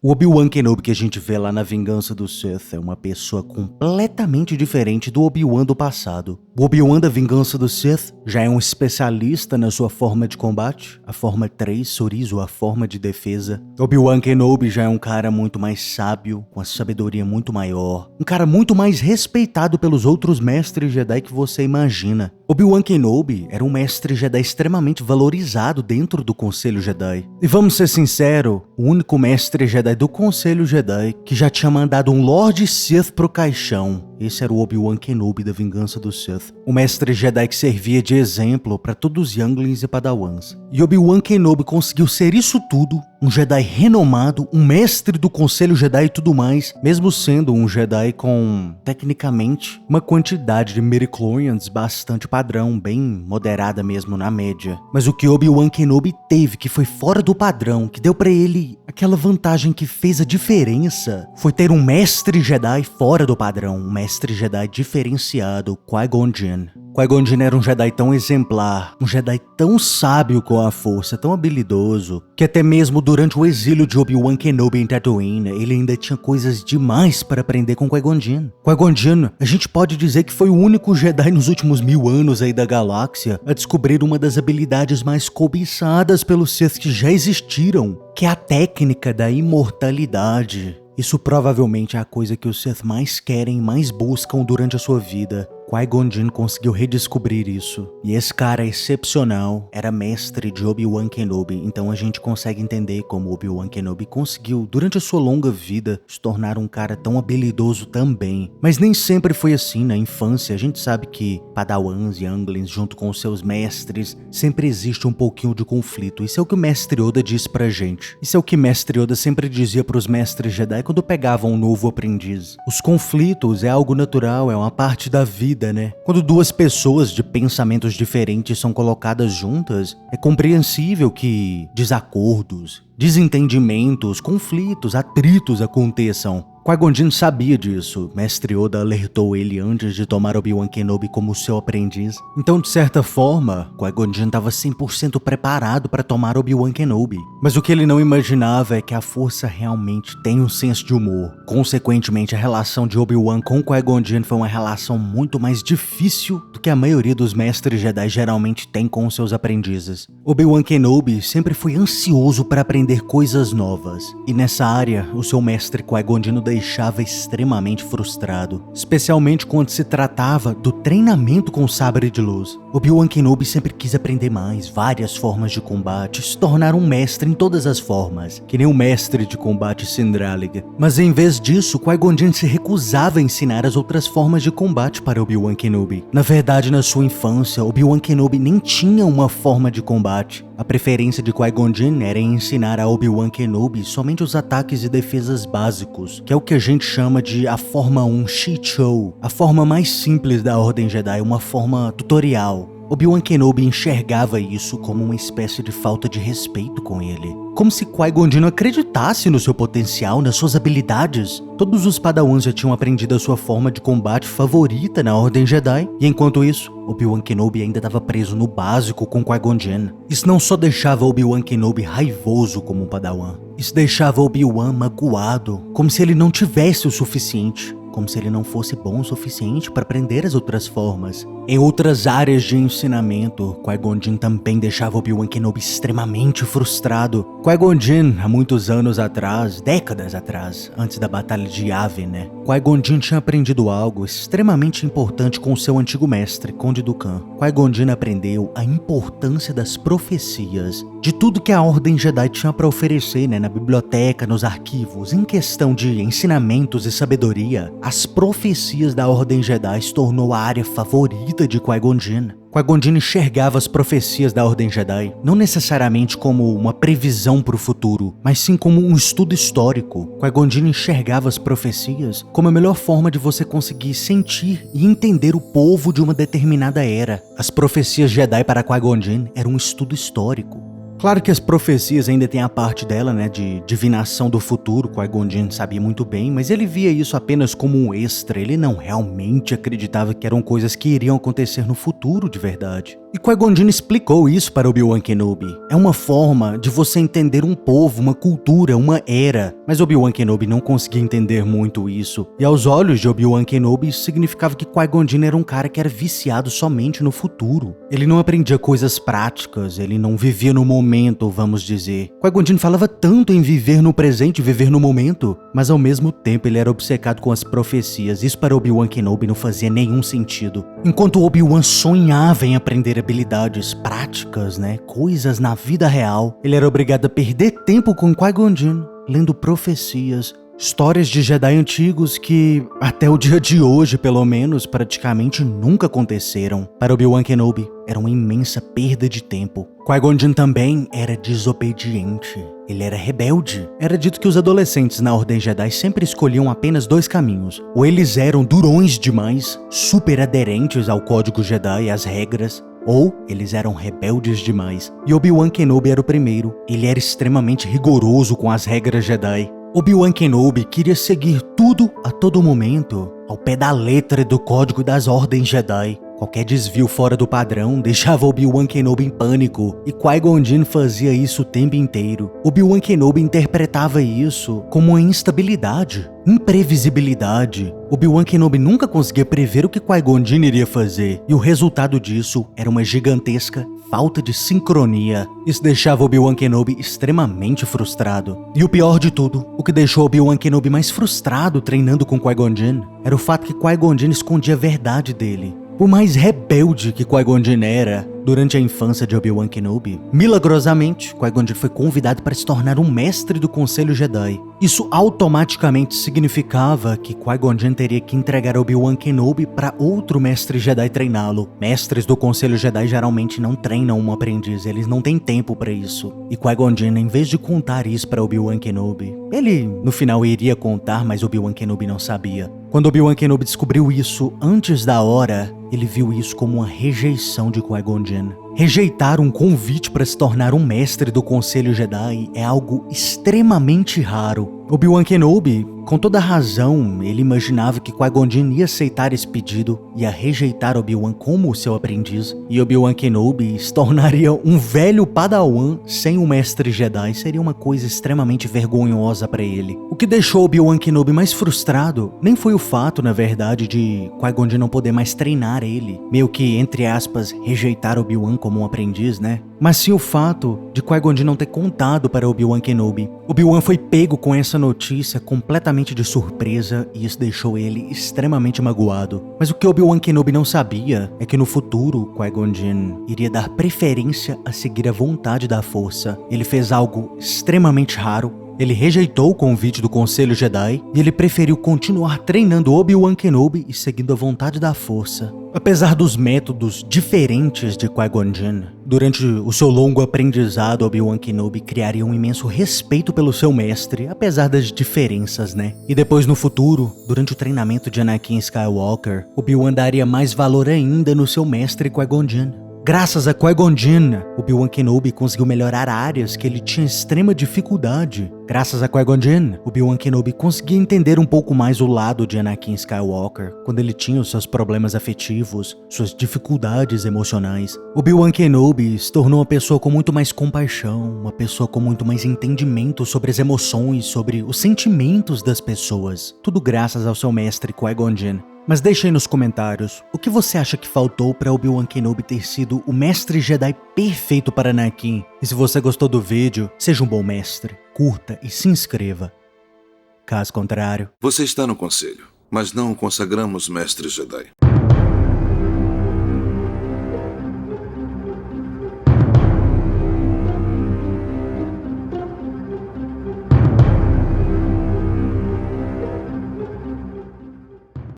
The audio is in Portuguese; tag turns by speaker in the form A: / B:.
A: O Obi-Wan Kenobi que a gente vê lá na Vingança do Sith é uma pessoa completamente diferente do Obi-Wan do passado. O Obi-Wan da Vingança do Sith já é um especialista na sua forma de combate, a forma 3, Sorizo, a forma de defesa. Obi-Wan Kenobi já é um cara muito mais sábio, com a sabedoria muito maior, um cara muito mais respeitado pelos outros mestres Jedi que você imagina. Obi-Wan Kenobi era um mestre Jedi extremamente valorizado dentro do Conselho Jedi. E vamos ser sinceros, o único mestre Jedi do Conselho Jedi que já tinha mandado um Lord Sith pro caixão. Esse era o Obi-Wan Kenobi da Vingança do Sith. O mestre Jedi que servia de exemplo para todos os Younglings e Padawans. E Obi-Wan Kenobi conseguiu ser isso tudo, um Jedi renomado, um mestre do Conselho Jedi e tudo mais, mesmo sendo um Jedi com, tecnicamente, uma quantidade de midichlorians bastante padrão, bem moderada mesmo na média. Mas o que Obi-Wan Kenobi teve, que foi fora do padrão, que deu pra ele aquela vantagem que fez a diferença, foi ter um mestre Jedi fora do padrão, um mestre Jedi diferenciado, Qui-Gon Jinn. Qui-Gon Jinn era um Jedi tão exemplar, um Jedi tão sábio com a força, tão habilidoso, que até mesmo durante o exílio de Obi-Wan Kenobi em Tatooine, ele ainda tinha coisas demais para aprender com Qui-Gon Jinn. Qui-Gon Jinn, a gente pode dizer que foi o único Jedi nos últimos 1000 anos aí da galáxia a descobrir uma das habilidades mais cobiçadas pelos Sith que já existiram, que é a técnica da imortalidade. Isso provavelmente é a coisa que os Sith mais querem e mais buscam durante a sua vida. Qui-Gon Jinn conseguiu redescobrir isso. E esse cara excepcional era mestre de Obi-Wan Kenobi, então a gente consegue entender como Obi-Wan Kenobi conseguiu, durante a sua longa vida, se tornar um cara tão habilidoso também. Mas nem sempre foi assim na infância. A gente sabe que Padawans e Younglings, junto com os seus mestres, sempre existe um pouquinho de conflito. Isso é o que o mestre Yoda diz pra gente. Isso é o que o mestre Yoda sempre dizia pros mestres Jedi quando pegavam um novo aprendiz. Os conflitos é algo natural, é uma parte da vida, né? Quando duas pessoas de pensamentos diferentes são colocadas juntas, é compreensível que desacordos, desentendimentos, conflitos, atritos aconteçam. Qui-Gon Jinn sabia disso. Mestre Yoda alertou ele antes de tomar Obi-Wan Kenobi como seu aprendiz. Então, de certa forma, Qui-Gon Jinn estava 100% preparado para tomar Obi-Wan Kenobi. Mas o que ele não imaginava é que a força realmente tem um senso de humor. Consequentemente, a relação de Obi-Wan com Qui-Gon Jinn foi uma relação muito mais difícil do que a maioria dos mestres Jedi geralmente tem com seus aprendizes. Obi-Wan Kenobi sempre foi ansioso para aprender coisas novas. E nessa área, o seu mestre Qui-Gon Jinn o deixava extremamente frustrado, especialmente quando se tratava do treinamento com o sabre de luz. Obi-Wan Kenobi sempre quis aprender mais, várias formas de combate, se tornar um mestre em todas as formas, que nem o mestre de combate Sindralig. Mas em vez disso, Qui-Gon Jinn se recusava a ensinar as outras formas de combate para Obi-Wan Kenobi. Na verdade, na sua infância, Obi-Wan Kenobi nem tinha uma forma de combate. A preferência de Qui-Gon Jinn era ensinar a Obi-Wan Kenobi somente os ataques e defesas básicos, que é o que a gente chama de a forma 1 Shichou, a forma mais simples da Ordem Jedi, uma forma tutorial. Obi-Wan Kenobi enxergava isso como uma espécie de falta de respeito com ele. Como se Qui-Gon Jinn não acreditasse no seu potencial, nas suas habilidades. Todos os Padawans já tinham aprendido a sua forma de combate favorita na Ordem Jedi, e enquanto isso, Obi-Wan Kenobi ainda estava preso no básico com Qui-Gon Jinn. Isso não só deixava Obi-Wan Kenobi raivoso como um Padawan, isso deixava Obi-Wan magoado, como se ele não tivesse o suficiente. Como se ele não fosse bom o suficiente para aprender as outras formas. Em outras áreas de ensinamento, Qui-Gon Jinn também deixava Obi-Wan Kenobi extremamente frustrado. Qui-Gon Jinn, há muitos anos atrás, décadas atrás, antes da Batalha de Yavin, né? Qui-Gon Jinn tinha aprendido algo extremamente importante com seu antigo mestre, Conde Dooku. Qui-Gon Jinn aprendeu a importância das profecias, de tudo que a Ordem Jedi tinha para oferecer, né? Na biblioteca, nos arquivos, em questão de ensinamentos e sabedoria. As profecias da Ordem Jedi se tornou a área favorita de Qui-Gon Jinn. Qui-Gon Jinn enxergava as profecias da Ordem Jedi não necessariamente como uma previsão para o futuro, mas sim como um estudo histórico. Qui-Gon Jinn enxergava as profecias como a melhor forma de você conseguir sentir e entender o povo de uma determinada era. As profecias Jedi para Qui-Gon Jinn eram um estudo histórico. Claro que as profecias ainda tem a parte dela, né, de divinação do futuro, Qui-Gon Jinn sabia muito bem, mas ele via isso apenas como um extra, ele não realmente acreditava que eram coisas que iriam acontecer no futuro de verdade. E Qui-Gon Jinn explicou isso para Obi-Wan Kenobi. É uma forma de você entender um povo, uma cultura, uma era. Mas Obi-Wan Kenobi não conseguia entender muito isso. E aos olhos de Obi-Wan Kenobi, isso significava que Qui-Gon Jinn era um cara que era viciado somente no futuro. Ele não aprendia coisas práticas, ele não vivia no momento, vamos dizer. Qui-Gon Jinn falava tanto em viver no presente, viver no momento, mas ao mesmo tempo ele era obcecado com as profecias. Isso para Obi-Wan Kenobi não fazia nenhum sentido. Enquanto Obi-Wan sonhava em aprender habilidades práticas, coisas na vida real, ele era obrigado a perder tempo com Qui-Gon Jinn, lendo profecias, histórias de Jedi antigos que, até o dia de hoje pelo menos, praticamente nunca aconteceram. Para Obi-Wan Kenobi, era uma imensa perda de tempo. Qui-Gon Jinn também era desobediente. Ele era rebelde. Era dito que os adolescentes na Ordem Jedi sempre escolhiam apenas 2 caminhos. Ou eles eram durões demais, super aderentes ao Código Jedi e às regras, ou eles eram rebeldes demais. E Obi-Wan Kenobi era o primeiro. Ele era extremamente rigoroso com as regras Jedi. Obi-Wan Kenobi queria seguir tudo a todo momento, ao pé da letra do Código das Ordens Jedi. Qualquer desvio fora do padrão deixava Obi-Wan Kenobi em pânico, e Qui-Gon Jinn fazia isso o tempo inteiro. Obi-Wan Kenobi interpretava isso como uma instabilidade, imprevisibilidade. Obi-Wan Kenobi nunca conseguia prever o que Qui-Gon Jinn iria fazer, e o resultado disso era uma gigantesca falta de sincronia. Isso deixava Obi-Wan Kenobi extremamente frustrado. E o pior de tudo, o que deixou Obi-Wan Kenobi mais frustrado treinando com Qui-Gon Jinn, era o fato que Qui-Gon Jinn escondia a verdade dele. Por mais rebelde que Qui-Gon Jinn era, durante a infância de Obi-Wan Kenobi, milagrosamente, Qui-Gon Jinn foi convidado para se tornar um mestre do Conselho Jedi. Isso automaticamente significava que Qui-Gon Jinn teria que entregar Obi-Wan Kenobi para outro mestre Jedi treiná-lo. Mestres do Conselho Jedi geralmente não treinam um aprendiz, eles não têm tempo para isso. E Qui-Gon Jinn, em vez de contar isso para Obi-Wan Kenobi, ele no final iria contar, mas Obi-Wan Kenobi não sabia. Quando Obi-Wan Kenobi descobriu isso antes da hora, ele viu isso como uma rejeição de Qui-Gon Jinn. Rejeitar um convite para se tornar um mestre do Conselho Jedi é algo extremamente raro. Obi-Wan Kenobi, com toda razão, ele imaginava que Qui-Gon Jinn ia aceitar esse pedido, ia rejeitar Obi-Wan como seu aprendiz, e Obi-Wan Kenobi se tornaria um velho padawan sem um mestre Jedi. Seria uma coisa extremamente vergonhosa para ele. O que deixou Obi-Wan Kenobi mais frustrado nem foi o fato, na verdade, de Qui-Gon Jinn não poder mais treinar ele, meio que, entre aspas, rejeitar Obi-Wan como um aprendiz, mas sim o fato de Qui-Gon Jinn não ter contado para Obi-Wan Kenobi. Obi-Wan foi pego com essa notícia completamente de surpresa e isso deixou ele extremamente magoado. Mas o que Obi-Wan Kenobi não sabia é que no futuro Qui-Gon Jinn iria dar preferência a seguir a vontade da força. Ele fez algo extremamente raro. Ele rejeitou o convite do Conselho Jedi e ele preferiu continuar treinando Obi-Wan Kenobi e seguindo a vontade da força. Apesar dos métodos diferentes de Qui-Gon Jinn, durante o seu longo aprendizado, Obi-Wan Kenobi criaria um imenso respeito pelo seu mestre, apesar das diferenças, E depois no futuro, durante o treinamento de Anakin Skywalker, Obi-Wan daria mais valor ainda no seu mestre Qui-Gon Jinn. Graças a Qui-Gon Jinn, Obi-Wan Kenobi conseguiu melhorar áreas que ele tinha extrema dificuldade. Graças a Qui-Gon Jinn, Obi-Wan Kenobi conseguia entender um pouco mais o lado de Anakin Skywalker, quando ele tinha os seus problemas afetivos, suas dificuldades emocionais. Obi-Wan Kenobi se tornou uma pessoa com muito mais compaixão, uma pessoa com muito mais entendimento sobre as emoções, sobre os sentimentos das pessoas. Tudo graças ao seu mestre Qui-Gon Jinn. Mas deixa aí nos comentários, o que você acha que faltou para Obi-Wan Kenobi ter sido o mestre Jedi perfeito para Anakin? E se você gostou do vídeo, seja um bom mestre, curta e se inscreva. Caso contrário...
B: Você está no conselho, mas não o consagramos mestre Jedi.